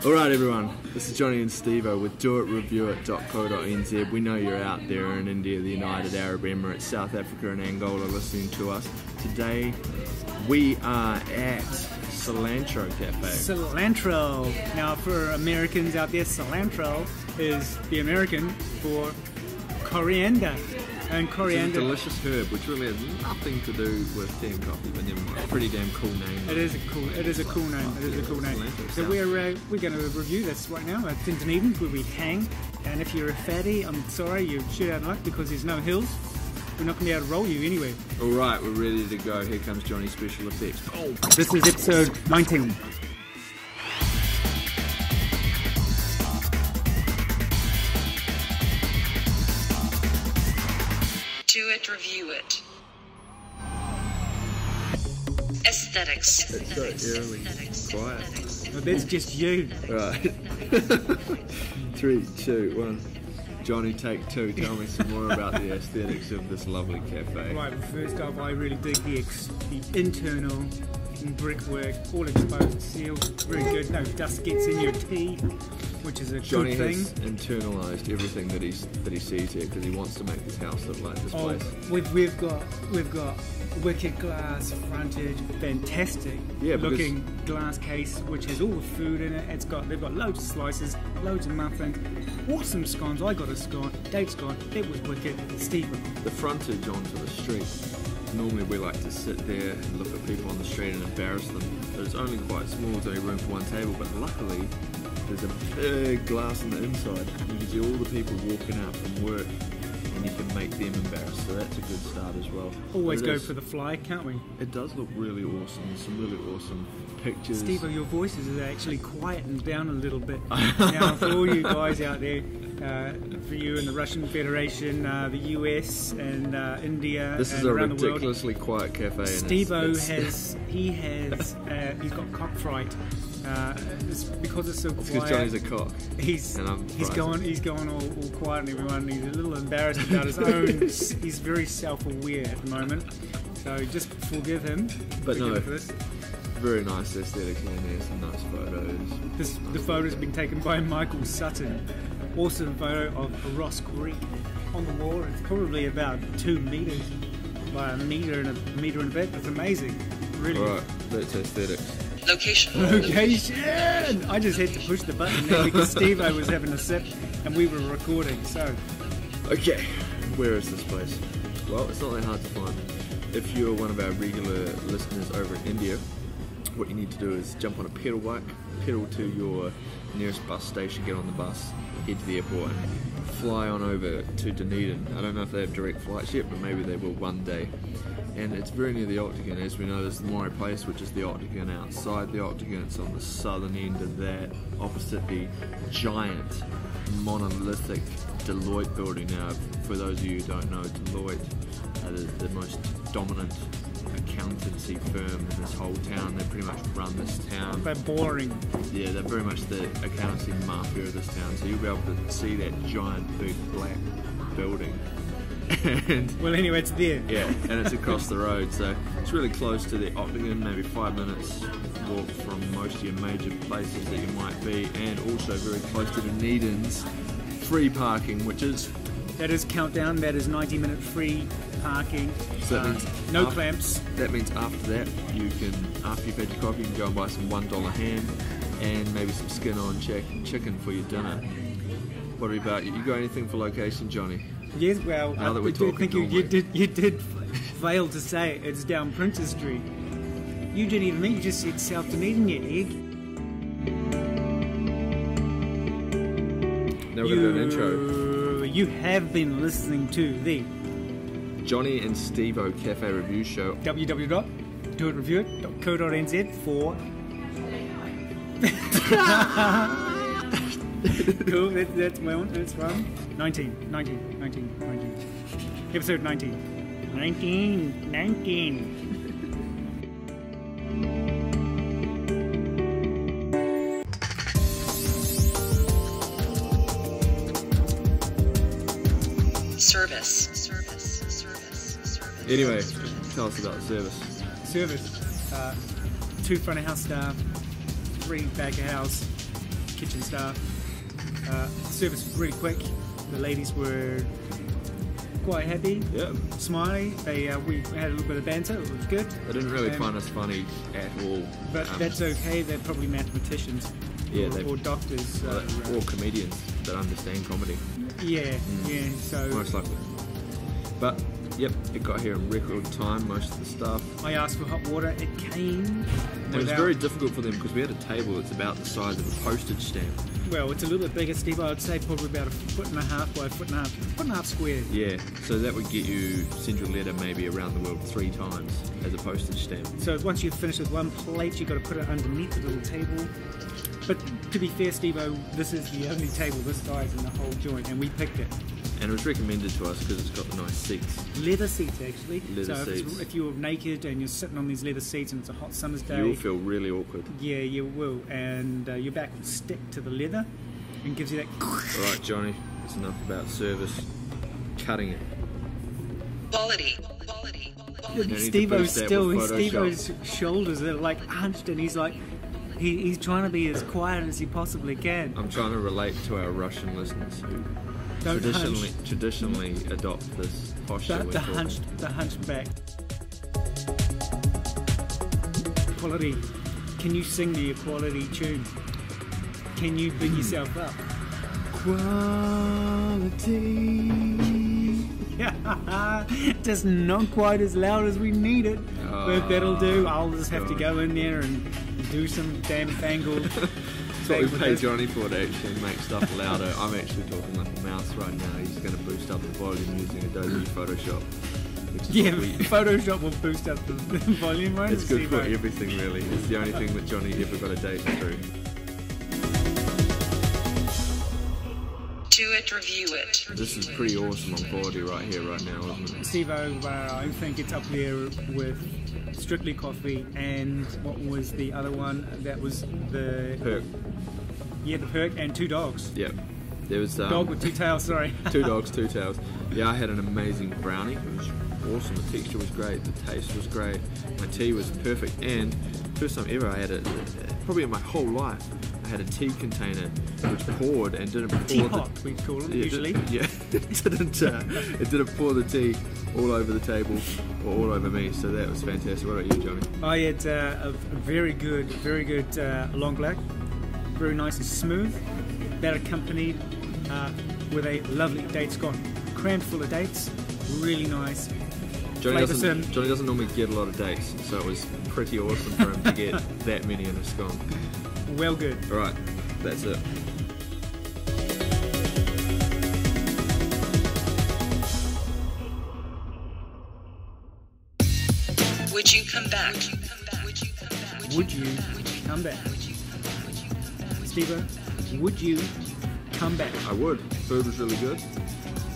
Alright everyone, this is Johnny and Steveo with doitreview.co.nz. We know you're out there in India, the United Arab Emirates, South Africa and Angola listening to us. Today we are at Cilantro Cafe. Cilantro. Now for Americans out there, cilantro is the American for coriander. And coriander. It's a delicious herb which really has nothing to do with tea and coffee, but never mind. Pretty damn cool name. It is a cool name. It is a cool name. So we're going to review this right now at Dunedin where we hang. And if you're a fatty, I'm sorry, you're shit out of luck because there's no hills. We're not going to be able to roll you anyway. Alright, we're ready to go. Here comes Johnny's special effects. Oh. This is episode 19. Do it, review it. Aesthetics. It's so eerily quiet. Well, that's just you. Right. 3, 2, 1. Johnny, take 2. Tell me some more about the aesthetics of this lovely cafe. Right, first off, I really dig the internal brickwork, all exposed, sealed, very good. No dust gets in your tea, which is a Johnny good thing. has internalised everything that he sees here because he wants to make his house look like this place. We've got wicked glass frontage, fantastic looking glass case, which has all the food in it. They've got loads of slices, loads of muffins, awesome scones. I got a scone, Dave's scone, it was wicked. Stephen. The frontage onto the street. Normally we like to sit there and look at people on the street and embarrass them. It's only quite small, there's only room for one table, but luckily there's a big glass on the inside. You can see all the people walking out from work and you can make them embarrassed, so that's a good start as well. Always go for the fly, can't we? It does look really awesome. There's some really awesome pictures. Steve, your voices is actually quietened down a little bit. Now for all you guys out there, for you in the Russian Federation, the US and India, this is and a around ridiculously quiet cafe. Steve-O he's got cock fright. It's because it's so quiet. It's because Johnny's a cock. He's going all quiet and everyone. He's a little embarrassed about his own. He's very self-aware at the moment, so just forgive him. But no, for this. Very nice aesthetically, and there's some nice photos. The photo's been taken by Michael Sutton. Awesome photo of Ross Creek on the wall. It's probably about 2 meters by a meter and a bit. It's amazing. Really. Alright, that's aesthetics. Location. I just had to push the button there because Steve-O was having a sip and we were recording, so. Okay, where is this place? Well, it's not that hard to find. If you're one of our regular listeners over in India, what you need to do is jump on a pedal bike, pedal to your nearest bus station, get on the bus, head to the airport and fly on over to Dunedin. I don't know if they have direct flights yet, but maybe they will one day. And it's very near the Octagon. As we know, there's the Moray Place, which is the Octagon. Outside the Octagon, it's on the southern end of that, opposite the giant monolithic Deloitte building. Now, for those of you who don't know, Deloitte is the most dominant accountancy firm in this whole town. They pretty much run this town. They're boring. Yeah, they're very much the accountancy mafia of this town. So you'll be able to see that giant big black building. And well, anyway, it's there. Yeah, and it's across the road, so it's really close to the Octagon, maybe 5 minutes walk from most of your major places that you might be, and also very close to Dunedin's free parking, which is... That is countdown, that is 90-minute free parking, so that means no clamps. That means after that, you can, after you've had your coffee, you can go and buy some $1 ham and maybe some skin-on chicken for your dinner. What about you? You got anything for location, Johnny? Yes, well, now that we're talking, think you did fail to say it's down Princess Street. You didn't even mean, you just said South Dunedin, you egg. Now we're going to do an intro. You have been listening to the Johnny and Steveo Cafe Review Show. www.doitreview.co.nz for... Cool, that's my one. That's from 19. Episode 19. 19. Service. Anyway, tell us about the service. 2 front of house staff, free back of house kitchen staff. Service was really quick. The ladies were quite happy, smiley. We had a little bit of banter. It was good. They didn't really find us funny at all. But that's okay. They're probably mathematicians. Or doctors. Or comedians that understand comedy. Yeah. So most likely. But yep, it got here in record time. Most of the stuff. I asked for hot water. It came. It was very difficult for them because we had a table that's about the size of a postage stamp. Well, it's a little bit bigger, Steve. I'd say probably about 1.5 feet by 1.5 foot square. Yeah, so that would get you send your letter maybe around the world 3 times as a postage stamp. So once you've finished with one plate, you've got to put it underneath the little table. But to be fair, Steve-O, this is the only table this size in the whole joint, and we picked it. And it was recommended to us because it's got the nice seats. Leather seats, actually. Leather seats. If you're naked and you're sitting on these leather seats and it's a hot summer's day... You'll feel really awkward. Yeah, you will. And your back will stick to the leather and gives you that... Alright, Johnny, it's enough about service. Cutting it. Quality. Steve-O's shoulders are like hunched and he's like... He's trying to be as quiet as he possibly can. I'm trying to relate to our Russian listeners who traditionally adopt this posture. The hunched back. Quality. Can you sing the Equality tune? Can you big yourself up? Quality. Yeah, just not quite as loud as we need it, but that'll do. I'll just have to go in there and do some damn fangled. That's what we pay Johnny for, to actually make stuff louder. I'm actually talking like a mouse right now. He's going to boost up the volume using Adobe Photoshop. Photoshop will boost up the volume, right? It's good for everything, really. It's the only thing that Johnny ever got a date through. Do it, review it. This is pretty awesome on quality right here, right now, isn't it? Steve-O, I think it's up there with Strictly Coffee and what was the other one? That was the... Perk. Yeah, the Perk and Two Dogs. Yep. There was... Dog with 2 tails, sorry. 2 dogs, 2 tails. Yeah, I had an amazing brownie. It was awesome. The texture was great. The taste was great. My tea was perfect. And first time ever I had it, probably in my whole life, I had a tea container which poured and didn't pour Teapot, we call them usually. It didn't pour the tea all over the table or all over me, so that was fantastic. What about you, Johnny? I had a very good long black, very nice and smooth. That accompanied with a lovely date scone, crammed full of dates, really nice. Johnny doesn't normally get a lot of dates, so it was pretty awesome for him to get that many in a scone. Well good. Alright, that's it. Would you come back? Would you come back? Steve-O, would you come back? I would. Food was really good.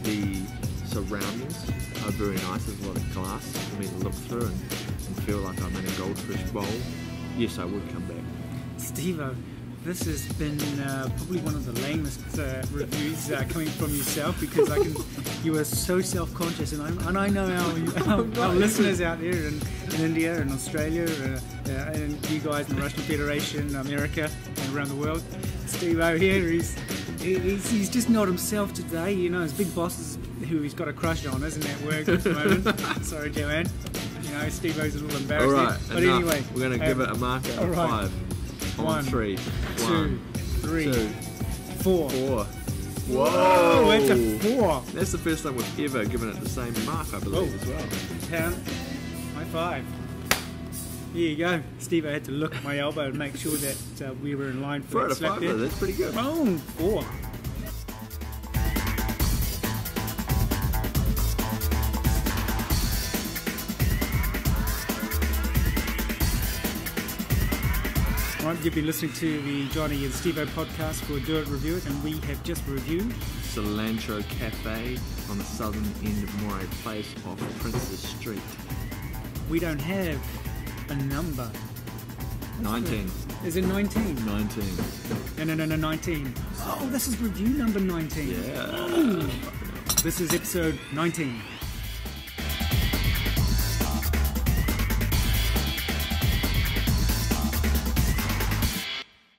The surroundings are very nice. There's a lot of glass for me to look through and feel like I'm in a goldfish bowl. Yes, I would come back. Steve-O, this has been probably one of the lamest reviews coming from yourself, because you are so self-conscious, and I know our listeners out there in India and Australia and you guys in the Russian Federation, America and around the world. Steve-O here, he's just not himself today. You know, his big boss is who he's got a crush on, isn't at work at the moment. Sorry, Joanne. You know, Steve-O's a little embarrassed. All right, but enough. Anyway, we're going to give it a mark out of 5. On 3. 2, 3, 4. Whoa! That's a 4. That's the first time we've ever given it the same mark, I believe, as well. Pound. High 5. Here you go. Steve, I had to look at my elbow to make sure that we were in line for 4 out of 5, though. That's pretty good. Boom! 4. Right, you've been listening to the Johnny and Steve-O podcast for Do It, Review It, and we have just reviewed Celantro Cafe on the southern end of Moray Place off Princess Street. We don't have a number. 19. Is it 19? 19. No, 19. Oh, this is review number 19. Yeah. Oh. This is episode 19.